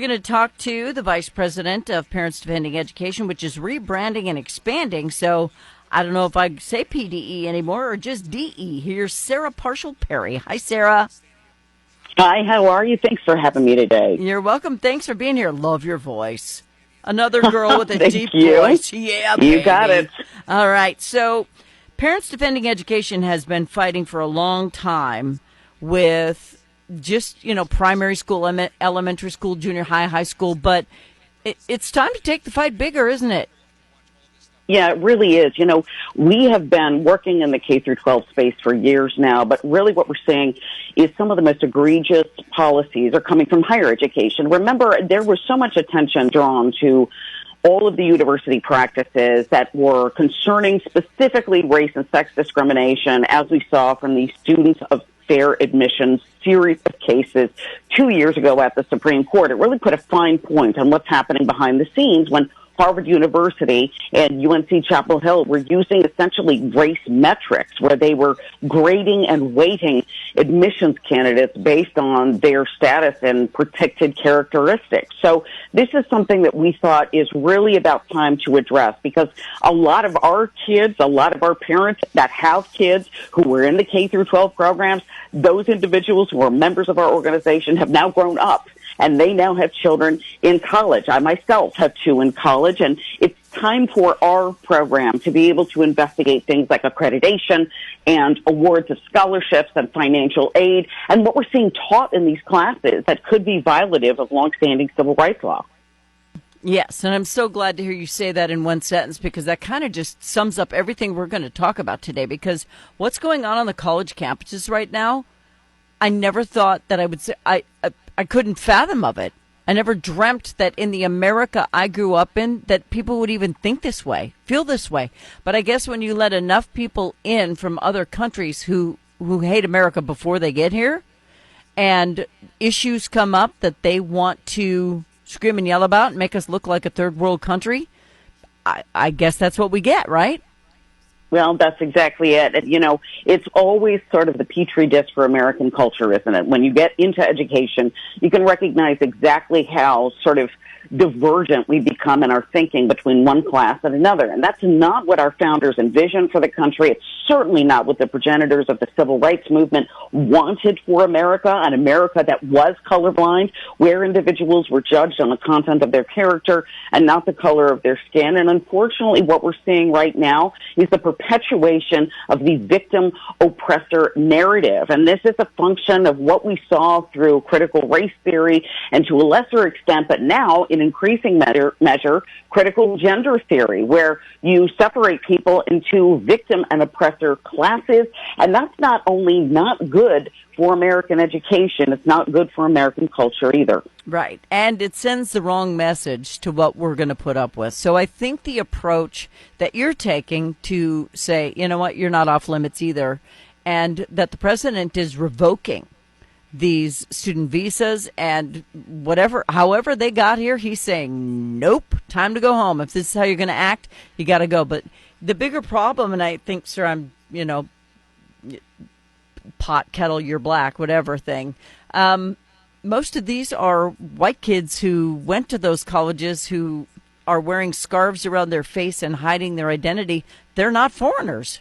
We're going to talk to the Vice President of Parents Defending Education, which is rebranding and expanding. So I don't know if I say PDE anymore or just DE. Here's Sarah Parshall-Perry. Hi, Sarah. Hi, how are you? Thanks for having me today. You're welcome. Thanks for being here. Love your voice. Another girl with a deep you. voice. Yeah, baby. You got it. All right. So Parents Defending Education has been fighting for a long time with just, primary school, elementary school, junior high, high school. But it's time to take the fight bigger, isn't it? Yeah, it really is. We have been working in the K through 12 space for years now, but really what we're seeing is some of the most egregious policies are coming from higher education. Remember, there was so much attention drawn to all of the university practices that were concerning specifically race and sex discrimination, as we saw from the Students of Fair Admissions series of cases 2 years ago at the Supreme Court. It really put a fine point on what's happening behind the scenes when Harvard University and UNC Chapel Hill were using essentially race metrics where they were grading and weighting admissions candidates based on their status and protected characteristics. So this is something that we thought is really about time to address, because a lot of our kids, a lot of our parents that have kids who were in the K through 12 programs, those individuals who are members of our organization have now grown up, and they now have children in college. I myself have two in college, and it's time for our program to be able to investigate things like accreditation and awards of scholarships and financial aid, and what we're seeing taught in these classes that could be violative of longstanding civil rights law. Yes, and I'm so glad to hear you say that in one sentence, because that kind of just sums up everything we're going to talk about today, because what's going on the college campuses right now, I never thought that I would say, I couldn't fathom of it. I never dreamt that in the America I grew up in that people would even think this way, feel this way. But I guess when you let enough people in from other countries who hate America before they get here, and issues come up that they want to scream and yell about and make us look like a third world country, I guess that's what we get, right? Well, that's exactly it. And, it's always sort of the petri dish for American culture, isn't it? When you get into education, you can recognize exactly how sort of divergent we become in our thinking between one class and another. And that's not what our founders envisioned for the country. It's certainly not what the progenitors of the civil rights movement wanted for America, an America that was colorblind, where individuals were judged on the content of their character and not the color of their skin. And unfortunately, what we're seeing right now is the perpetuation of the victim-oppressor narrative. And this is a function of what we saw through critical race theory and to a lesser extent, but now in increasing measure, critical gender theory, where you separate people into victim and oppressor classes. And that's not only not good for American education, it's not good for American culture either. Right. And it sends the wrong message to what we're going to put up with. So I think the approach that you're taking to say, you know what, you're not off limits either, and that the president is revoking these student visas and however they got here, he's saying, nope, time to go home. If this is how you're going to act, you got to go. But the bigger problem, and I think, sir, I'm, pot, kettle, you're black, whatever thing. Most of these are white kids who went to those colleges who are wearing scarves around their face and hiding their identity. They're not foreigners.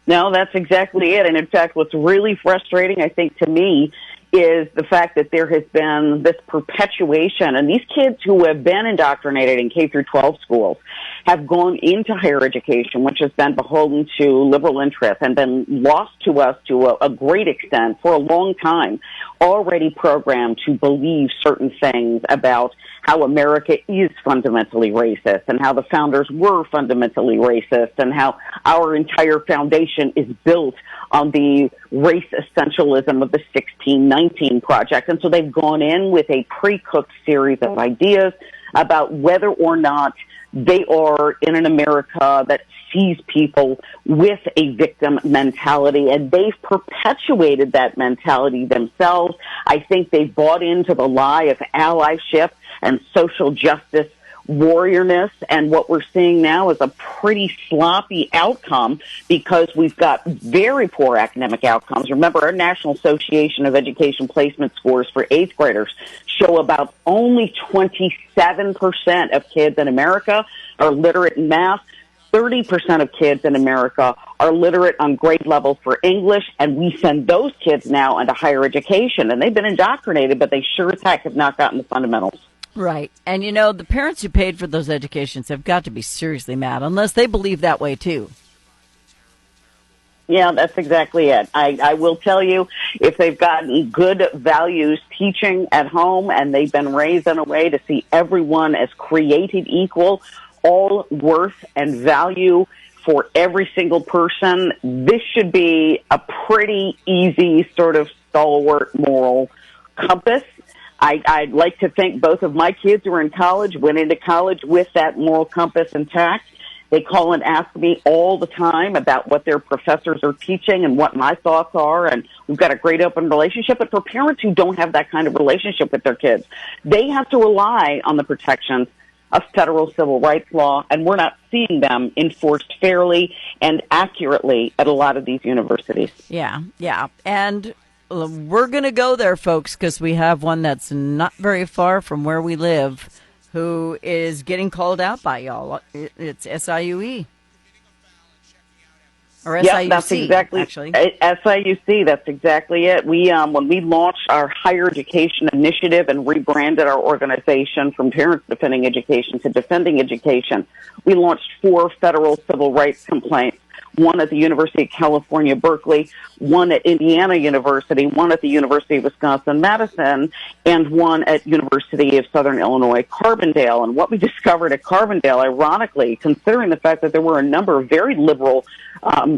No, that's exactly it. And in fact, what's really frustrating, I think, to me, is the fact that there has been this perpetuation, and these kids who have been indoctrinated in K through 12 schools have gone into higher education, which has been beholden to liberal interests and been lost to us to a great extent for a long time, already programmed to believe certain things about how America is fundamentally racist and how the founders were fundamentally racist and how our entire foundation is built on the race essentialism of the 1619 Project. And so they've gone in with a pre-cooked series of ideas about whether or not they are in an America that sees people with a victim mentality, and they've perpetuated that mentality themselves. I think they've bought into the lie of allyship and social justice warriorness, and what we're seeing now is a pretty sloppy outcome because we've got very poor academic outcomes. Remember, our National Association of Education Placement scores for 8th graders show about only 27% of kids in America are literate in math. 30% of kids in America are literate on grade level for English, and we send those kids now into higher education. And they've been indoctrinated, but they sure as heck have not gotten the fundamentals. Right. And, the parents who paid for those educations have got to be seriously mad, unless they believe that way, too. Yeah, that's exactly it. I will tell you, if they've gotten good values teaching at home and they've been raised in a way to see everyone as created equal, all worth and value for every single person, this should be a pretty easy sort of stalwart moral compass. I'd like to think both of my kids who are in college went into college with that moral compass intact. They call and ask me all the time about what their professors are teaching and what my thoughts are, and we've got a great open relationship. But for parents who don't have that kind of relationship with their kids, they have to rely on the protections of federal civil rights law, and we're not seeing them enforced fairly and accurately at a lot of these universities. Yeah. And we're going to go there, folks, because we have one that's not very far from where we live who is getting called out by y'all. It's SIUE. Or SIUC, yeah, that's exactly, actually. SIUC, that's exactly it. We, when we launched our higher education initiative and rebranded our organization from Parents Defending Education to Defending Education, we launched 4 federal civil rights complaints. One at the University of California, Berkeley, one at Indiana University, one at the University of Wisconsin-Madison, and one at University of Southern Illinois, Carbondale. And what we discovered at Carbondale, ironically, considering the fact that there were a number of very liberal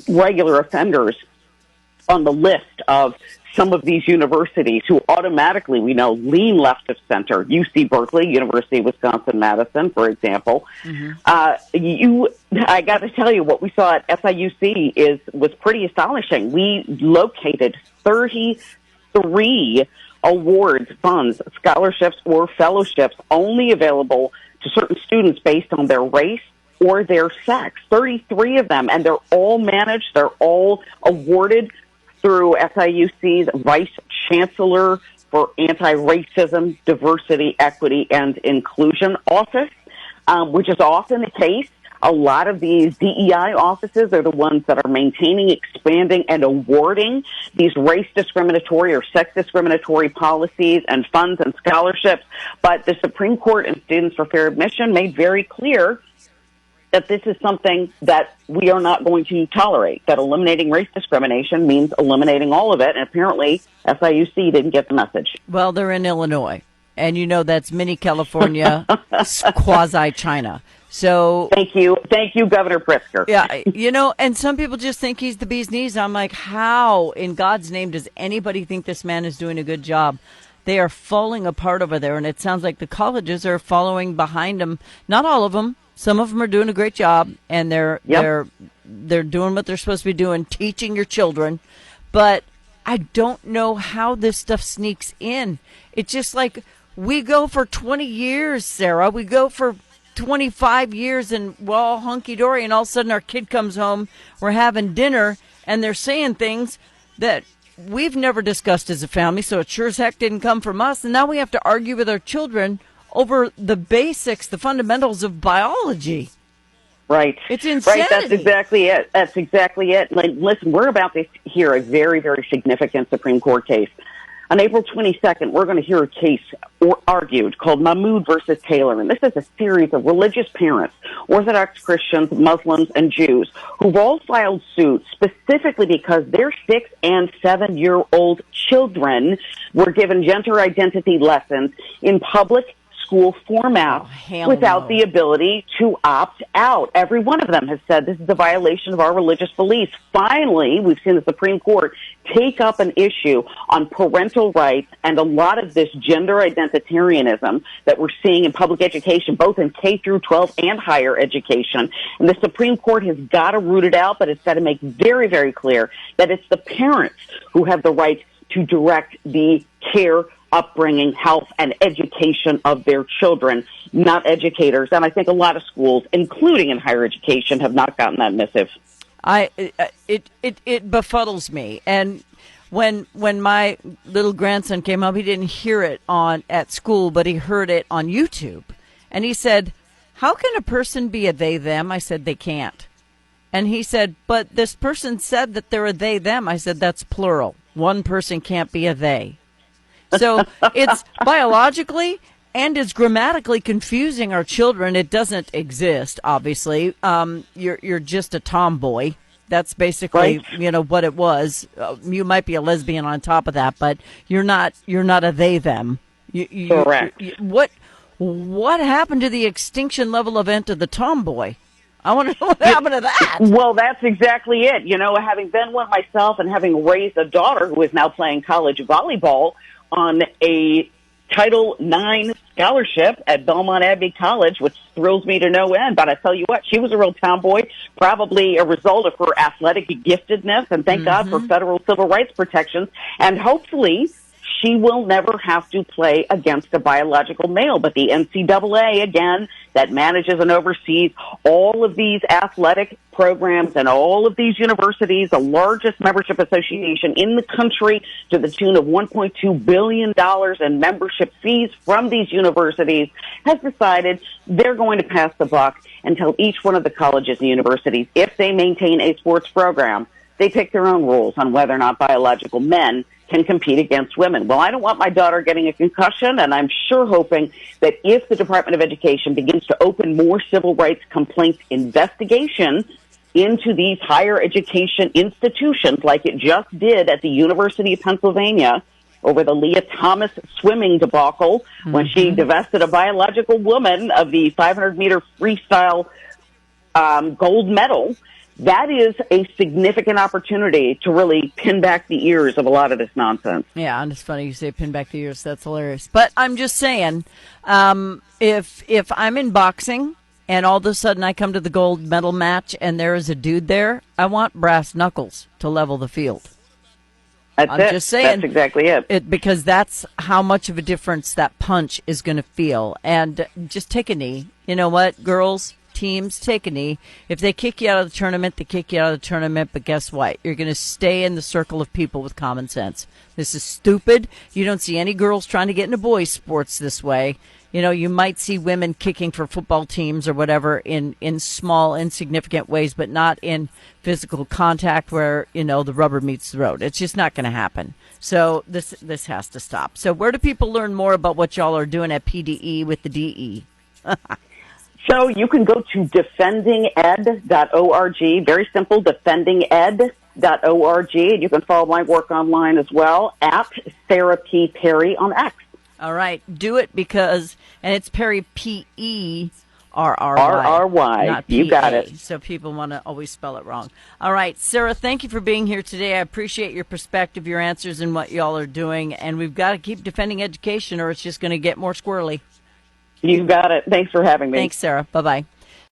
regular offenders on the list of some of these universities who automatically, we know, lean left of center. UC Berkeley, University of Wisconsin-Madison, for example. Mm-hmm. I got to tell you, what we saw at SIUC was pretty astonishing. We located 33 awards, funds, scholarships, or fellowships only available to certain students based on their race or their sex. 33 of them, and they're all managed, they're all awarded through SIUC's Vice Chancellor for Anti-Racism, Diversity, Equity, and Inclusion Office, which is often the case. A lot of these DEI offices are the ones that are maintaining, expanding, and awarding these race discriminatory or sex discriminatory policies and funds and scholarships. But the Supreme Court and Students for Fair Admission made very clear that this is something that we are not going to tolerate, that eliminating race discrimination means eliminating all of it, and apparently SIUC didn't get the message. Well, they're in Illinois, and that's mini California, quasi-China. So Thank you, Governor Pritzker. Yeah, and some people just think he's the bee's knees. I'm like, how in God's name does anybody think this man is doing a good job? They are falling apart over there, and it sounds like the colleges are following behind him. Not all of them. Some of them are doing a great job, and they're doing what they're supposed to be doing, teaching your children. But I don't know how this stuff sneaks in. It's just like we go for 20 years, Sarah. We go for 25 years, and we're all hunky-dory, and all of a sudden our kid comes home, we're having dinner, and they're saying things that we've never discussed as a family, so it sure as heck didn't come from us. And now we have to argue with our children over the basics, the fundamentals of biology. Right. It's insanity. Right, that's exactly it. Like, listen, we're about to hear a very, very significant Supreme Court case. On April 22nd, we're going to hear a case argued called Mahmoud versus Taylor. And this is a series of religious parents, Orthodox Christians, Muslims, and Jews, who've all filed suit specifically because their 6- and 7-year-old children were given gender identity lessons in public school format without the ability to opt out. Every one of them has said this is a violation of our religious beliefs. Finally, we've seen the Supreme Court take up an issue on parental rights and a lot of this gender identitarianism that we're seeing in public education, both in K through 12 and higher education. And the Supreme Court has got to root it out, but it's got to make very, very clear that it's the parents who have the right to direct the care upbringing, health, and education of their children, not educators. And I think a lot of schools, including in higher education, have not gotten that missive. It befuddles me. And when my little grandson came home, he didn't hear it at school, but he heard it on YouTube. And he said, "How can a person be a they them?" I said, "They can't." And he said, "But this person said that they're a they them." I said, "That's plural. One person can't be a they." So it's biologically and it's grammatically confusing our children. It doesn't exist, obviously. You're just a tomboy. That's basically, right. What it was. You might be a lesbian on top of that, but you're not a they them. Correct. What happened to the extinction level event of the tomboy? I want to know what happened to that. Well, that's exactly it. Having been one myself and having raised a daughter who is now playing college volleyball on a Title IX scholarship at Belmont Abbey College, which thrills me to no end. But I tell you what, she was a real tomboy, probably a result of her athletic giftedness, and thank God for federal civil rights protections. And hopefully she will never have to play against a biological male. But the NCAA, again, that manages and oversees all of these athletic programs and all of these universities, the largest membership association in the country, to the tune of $1.2 billion in membership fees from these universities, has decided they're going to pass the buck and tell each one of the colleges and universities, if they maintain a sports program, they pick their own rules on whether or not biological men can compete against women. Well, I don't want my daughter getting a concussion, and I'm sure hoping that if the Department of Education begins to open more civil rights complaints investigation into these higher education institutions, like it just did at the University of Pennsylvania over the Leah Thomas swimming debacle, when she divested a biological woman of the 500-meter freestyle gold medal, that is a significant opportunity to really pin back the ears of a lot of this nonsense. Yeah, and it's funny you say pin back the ears. That's hilarious. But I'm just saying, if I'm in boxing and all of a sudden I come to the gold medal match and there is a dude there, I want brass knuckles to level the field. I'm just saying. That's exactly it. Because that's how much of a difference that punch is going to feel. And just take a knee. You know what, girls? Teams, take a knee. If they kick you out of the tournament, they kick you out of the tournament. But guess what? You're going to stay in the circle of people with common sense. This is stupid. You don't see any girls trying to get into boys' sports this way. You might see women kicking for football teams or whatever in small, insignificant ways, but not in physical contact where, the rubber meets the road. It's just not going to happen. So this has to stop. So where do people learn more about what y'all are doing at PDE with the DE? So you can go to defendinged.org. Very simple, defendinged.org. And you can follow my work online as well at Sarah P. Perry on X. All right. Do it because, and it's Perry, Perrry. R-R-Y. Not you got it. So people want to always spell it wrong. All right. Sarah, thank you for being here today. I appreciate your perspective, your answers, and what y'all are doing. And we've got to keep defending education or it's just going to get more squirrely. You got it. Thanks for having me. Thanks, Sarah. Bye-bye.